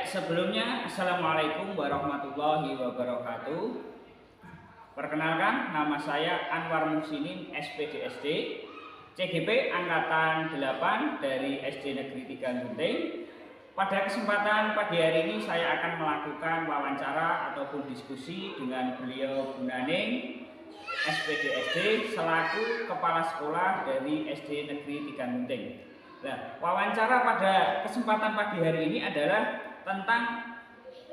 sebelumnya Assalamualaikum warahmatullahi wabarakatuh. Perkenalkan, nama saya Anwar Musinin, SPDSD, CGP Angkatan 8 dari SD Negeri 3 Gunting. Pada kesempatan pagi hari ini saya akan melakukan wawancara ataupun diskusi dengan beliau Bu Naning, SPDSD, selaku Kepala Sekolah dari SD Negeri 3 Gunting. Nah, wawancara pada kesempatan pagi hari ini adalah tentang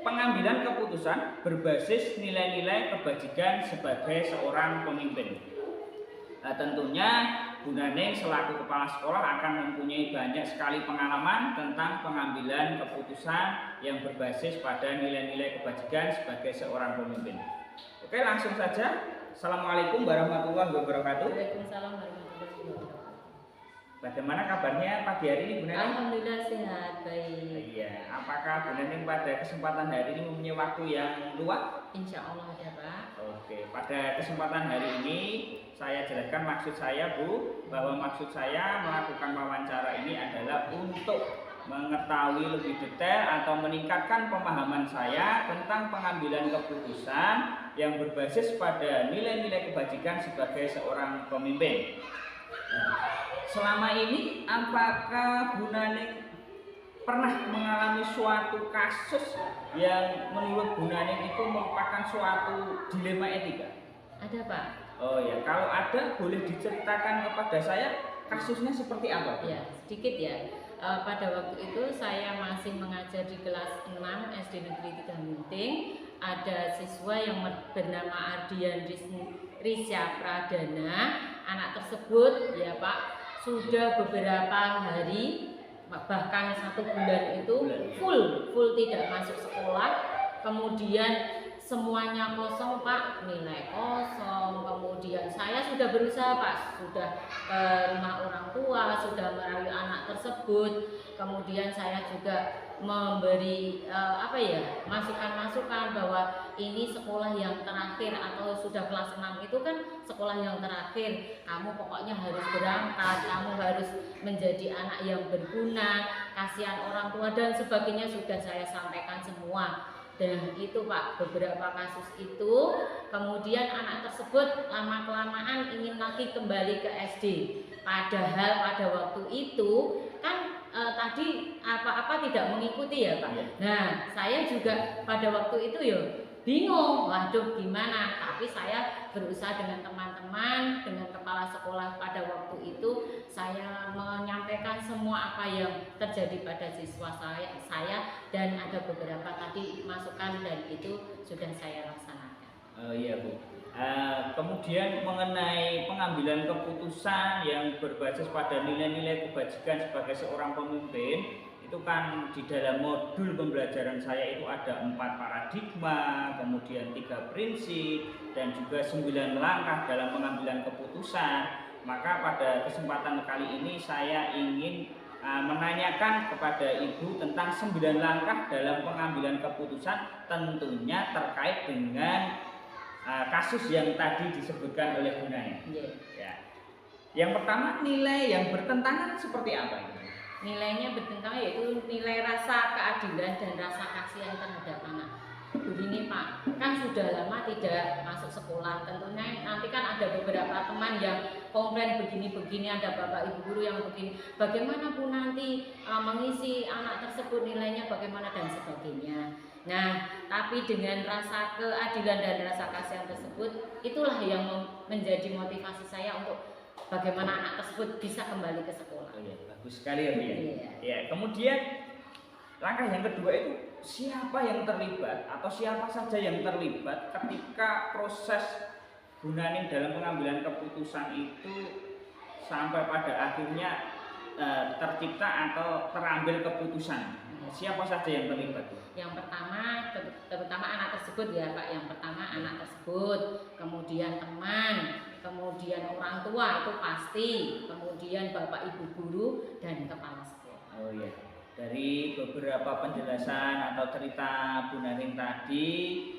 pengambilan keputusan berbasis nilai-nilai kebajikan sebagai seorang pemimpin. Nah, tentunya Bu Naning selaku kepala sekolah akan mempunyai banyak sekali pengalaman tentang pengambilan keputusan yang berbasis pada nilai-nilai kebajikan sebagai seorang pemimpin. Oke, langsung saja. Assalamualaikum warahmatullahi wabarakatuh. Waalaikumsalam warahmatullahi wabarakatuh. Bagaimana kabarnya pagi hari ini, Bu Naning? Alhamdulillah sehat, baik. Iya, apakah Bu Naning pada kesempatan hari ini mempunyai waktu yang luang? Insya Allah ada, Pak. Oke, pada kesempatan hari ini saya jelaskan maksud saya, Bu, bahwa maksud saya melakukan wawancara ini adalah untuk mengetahui lebih detail atau meningkatkan pemahaman saya tentang pengambilan keputusan yang berbasis pada nilai-nilai kebajikan sebagai seorang pemimpin. Selama ini apakah Bu Naning pernah mengalami suatu kasus yang menurut Bu Naning itu merupakan suatu dilema etika? Ada, Pak. Oh ya, kalau ada boleh diceritakan kepada saya kasusnya seperti apa? Ya, sedikit ya. Pada waktu itu saya masih mengajar di kelas 6 SD Negeri 3 Gunting. Ada siswa yang bernama Ardian Risya Pradana. Anak tersebut ya Pak sudah beberapa hari bahkan 1 bulan itu full tidak masuk sekolah, kemudian semuanya kosong Pak, nilai kosong. Kemudian saya sudah berusaha Pak, sudah ke rumah orang tua, sudah merayu anak tersebut. Kemudian saya juga memberi masukan-masukan bahwa ini sekolah yang terakhir atau sudah kelas 6 itu kan sekolah yang terakhir. Kamu pokoknya harus berangkat, kamu harus menjadi anak yang berguna, kasihan orang tua dan sebagainya sudah saya sampaikan semua. Dan itu Pak, beberapa kasus itu kemudian anak tersebut lama-kelamaan ingin lagi kembali ke SD. Padahal pada waktu itu kan tadi apa-apa tidak mengikuti ya Pak. Nah, saya juga pada waktu itu ya bingung, waduh gimana. Tapi saya berusaha dengan teman-teman, dengan kepala sekolah pada waktu itu saya menyampaikan semua apa yang terjadi pada siswa saya dan ada beberapa tadi masukan dan itu sudah saya laksanakan. Oh iya Bu. Kemudian mengenai pengambilan keputusan yang berbasis pada nilai-nilai kebajikan sebagai seorang pemimpin, itu kan di dalam modul pembelajaran saya itu ada 4 paradigma, kemudian 3 prinsip dan juga 9 langkah dalam pengambilan keputusan. Maka pada kesempatan kali ini saya ingin menanyakan kepada Ibu tentang 9 langkah dalam pengambilan keputusan, tentunya terkait dengan kasus yang tadi disebutkan oleh Bu Naning. Ya. Yang pertama, nilai yang bertentangan seperti apa itu? Nilainya bertentangan yaitu nilai rasa keadilan dan rasa kasihan terhadap anak. Begini Pak, kan sudah lama tidak masuk sekolah. Tentunya nanti kan ada beberapa teman yang komplain begini-begini, ada bapak ibu guru yang begini. Bagaimana Bu nanti mengisi anak tersebut nilainya bagaimana dan sebagainya. Nah, tapi dengan rasa keadilan dan rasa kasihan tersebut, itulah yang menjadi motivasi saya untuk bagaimana anak tersebut bisa kembali ke sekolah. Oh ya, bagus sekali ya Bu ya. Iya. Ya, kemudian langkah yang kedua itu siapa yang terlibat atau siapa saja yang terlibat ketika proses Bu Naning dalam pengambilan keputusan itu sampai pada akhirnya tercipta atau terambil keputusan. Siapa saja yang terlibat? Yang pertama, terutama anak tersebut ya Pak. Yang pertama anak tersebut, kemudian teman, kemudian orang tua itu pasti, kemudian bapak ibu guru dan kepala sekolah. Oh iya. Dari beberapa penjelasan atau cerita Bu Naning tadi,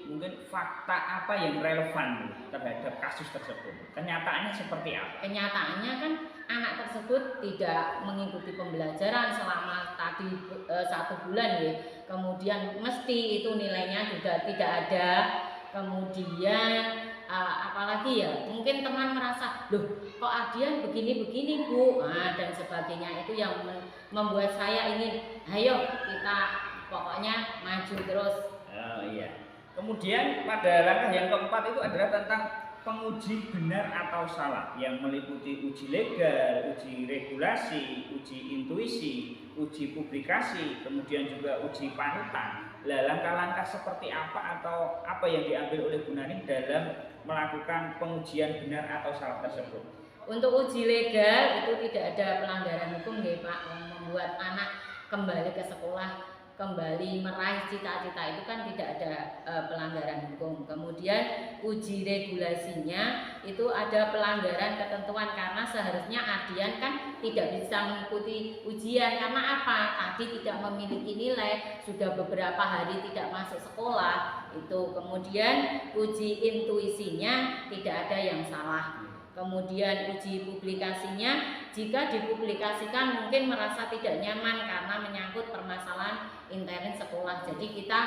mungkin fakta apa yang relevan terhadap kasus tersebut? Kenyataannya seperti apa? Kenyataannya kan anak tersebut tidak mengikuti pembelajaran selama tadi 1 bulan ya, kemudian mesti itu nilainya juga tidak ada. Kemudian apalagi ya, mungkin teman merasa, loh kok Adian begini-begini Bu, dan sebagainya. Itu yang membuat saya ingin, ayo kita pokoknya maju terus. Oh iya. Kemudian pada langkah yang keempat itu adalah tentang penguji benar atau salah yang meliputi uji legal, uji regulasi, uji intuisi, uji publikasi, kemudian juga uji panutan. Lah langkah-langkah seperti apa atau apa yang diambil oleh Bu Naning dalam melakukan pengujian benar atau salah tersebut? Untuk uji legal itu tidak ada pelanggaran hukum ya Pak, yang membuat anak kembali ke sekolah, kembali meraih cita-cita itu kan tidak ada pelanggaran hukum. Kemudian uji regulasinya itu ada pelanggaran ketentuan karena seharusnya Adian kan tidak bisa mengikuti ujian karena apa? Tadi tidak memiliki nilai, sudah beberapa hari tidak masuk sekolah itu. Kemudian uji intuisinya tidak ada yang salah. Kemudian uji publikasinya, jika dipublikasikan mungkin merasa tidak nyaman karena menyangkut permasalahan intern sekolah. Jadi kita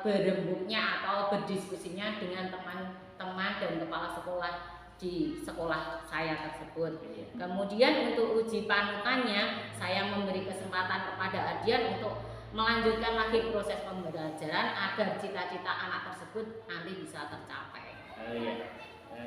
berembuknya atau berdiskusinya dengan teman-teman dan kepala sekolah di sekolah saya tersebut. Kemudian untuk uji panutannya, saya memberi kesempatan kepada Adian untuk melanjutkan lagi proses pembelajaran agar cita-cita anak tersebut nanti bisa tercapai. Iya.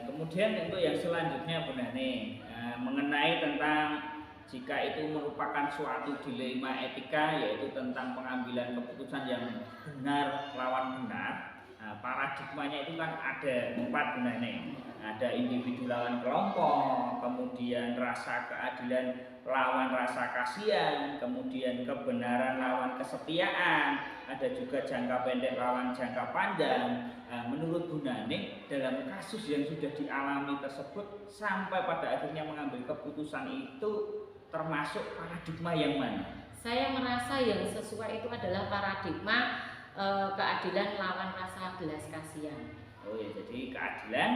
Kemudian untuk yang selanjutnya Bu Naning, mengenai tentang jika itu merupakan suatu dilema etika, yaitu tentang pengambilan keputusan yang benar lawan benar. Paradigmanya itu kan ada 4 Bu Naning. Ada individu lawan kelompok, kemudian rasa keadilan lawan rasa kasihan, kemudian kebenaran lawan kesetiaan, ada juga jangka pendek lawan jangka panjang. Menurut Bu Naning, dalam kasus yang sudah dialami tersebut sampai pada akhirnya mengambil keputusan itu termasuk paradigma yang mana? Saya merasa yang sesuai itu adalah paradigma keadilan lawan rasa belas kasihan. Oh ya, jadi keadilan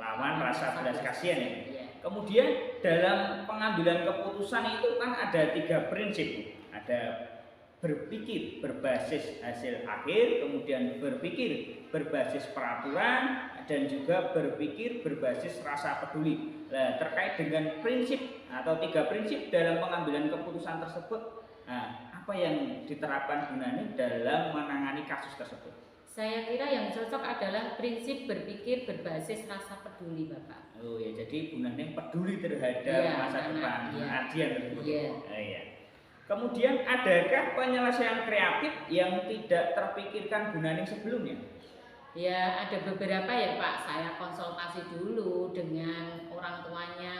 lawan rasa belas kasihan ya. Iya. Kemudian dalam pengambilan keputusan itu kan ada 3 prinsip. Ada berpikir berbasis hasil akhir, kemudian berpikir berbasis peraturan, dan juga berpikir berbasis rasa peduli. Nah, terkait dengan prinsip atau 3 prinsip dalam pengambilan keputusan tersebut, apa yang diterapkan Bu Naning dalam menangani kasus tersebut? Saya kira yang cocok adalah prinsip berpikir berbasis rasa peduli, Bapak. Oh ya, jadi Bu Naning peduli terhadap masa depan Adian tersebut. Iya. Kemudian adakah penyelesaian kreatif yang tidak terpikirkan Bu Naning sebelumnya? Ya, ada beberapa ya Pak. Saya konsultasi dulu dengan orang tuanya.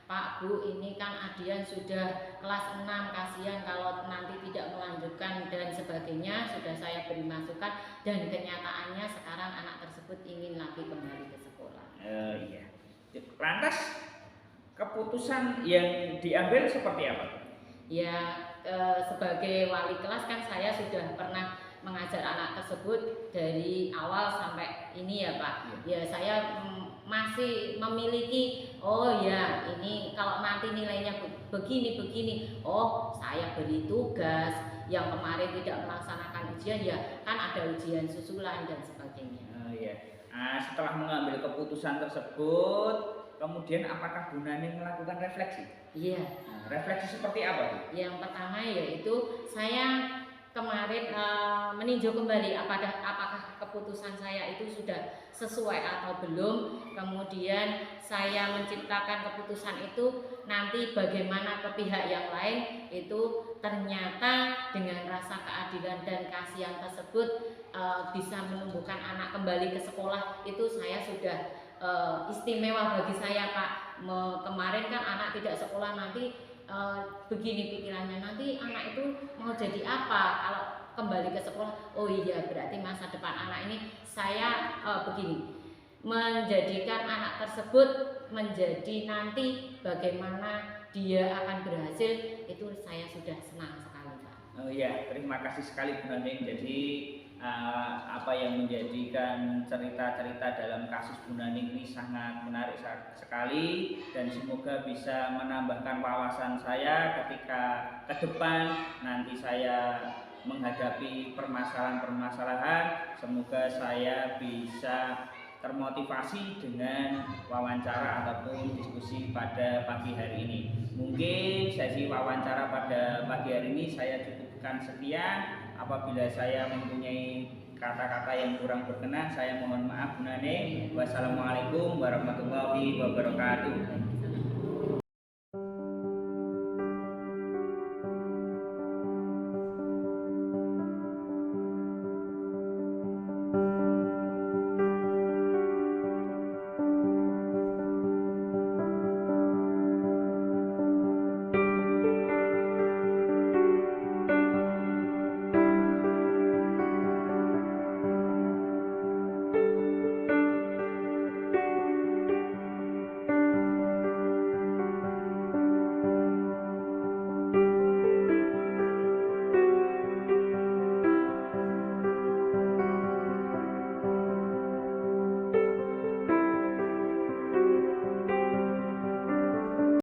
Pak, Bu, ini kan Adian sudah kelas 6, kasihan kalau nanti tidak melanjutkan dan sebagainya. Sudah saya beri masukan dan kenyataannya sekarang anak tersebut ingin lagi kembali ke sekolah. Iya. Lantas keputusan yang diambil seperti apa? Ya, sebagai wali kelas kan saya sudah pernah mengajar anak tersebut dari awal sampai ini ya Pak. Ya, saya masih memiliki, oh ya ini kalau nanti nilainya begini, oh saya beri tugas yang kemarin tidak melaksanakan ujian ya kan ada ujian susulan dan sebagainya. Oh iya. Setelah mengambil keputusan tersebut, kemudian apakah Bu Naning melakukan refleksi? Iya. Refleksi seperti apa? Yang pertama yaitu saya kemarin meninjau kembali apakah keputusan saya itu sudah sesuai atau belum. Kemudian saya menciptakan keputusan itu nanti bagaimana ke pihak yang lain itu ternyata dengan rasa keadilan dan kasihan tersebut bisa menumbuhkan anak kembali ke sekolah. Itu saya sudah istimewa bagi saya Pak. Kemarin kan anak tidak sekolah nanti begini pikirannya, nanti anak itu mau jadi apa kalau kembali ke sekolah. Oh iya, berarti masa depan anak ini saya begini, menjadikan anak tersebut menjadi nanti bagaimana dia akan berhasil, itu saya sudah senang sekali Pak. Oh iya, terima kasih sekali Bu Naning. Jadi apa yang menjadikan cerita-cerita dalam kasus Bu Naning ini sangat menarik sekali, dan semoga bisa menambahkan wawasan saya ketika ke depan nanti saya menghadapi permasalahan-permasalahan. Semoga saya bisa termotivasi dengan wawancara ataupun diskusi pada pagi hari ini. Mungkin sesi wawancara pada pagi hari ini saya cukupkan sekian. Apabila saya mempunyai kata-kata yang kurang berkenan, saya mohon maaf Bu Naning. Wassalamualaikum warahmatullahi wabarakatuh.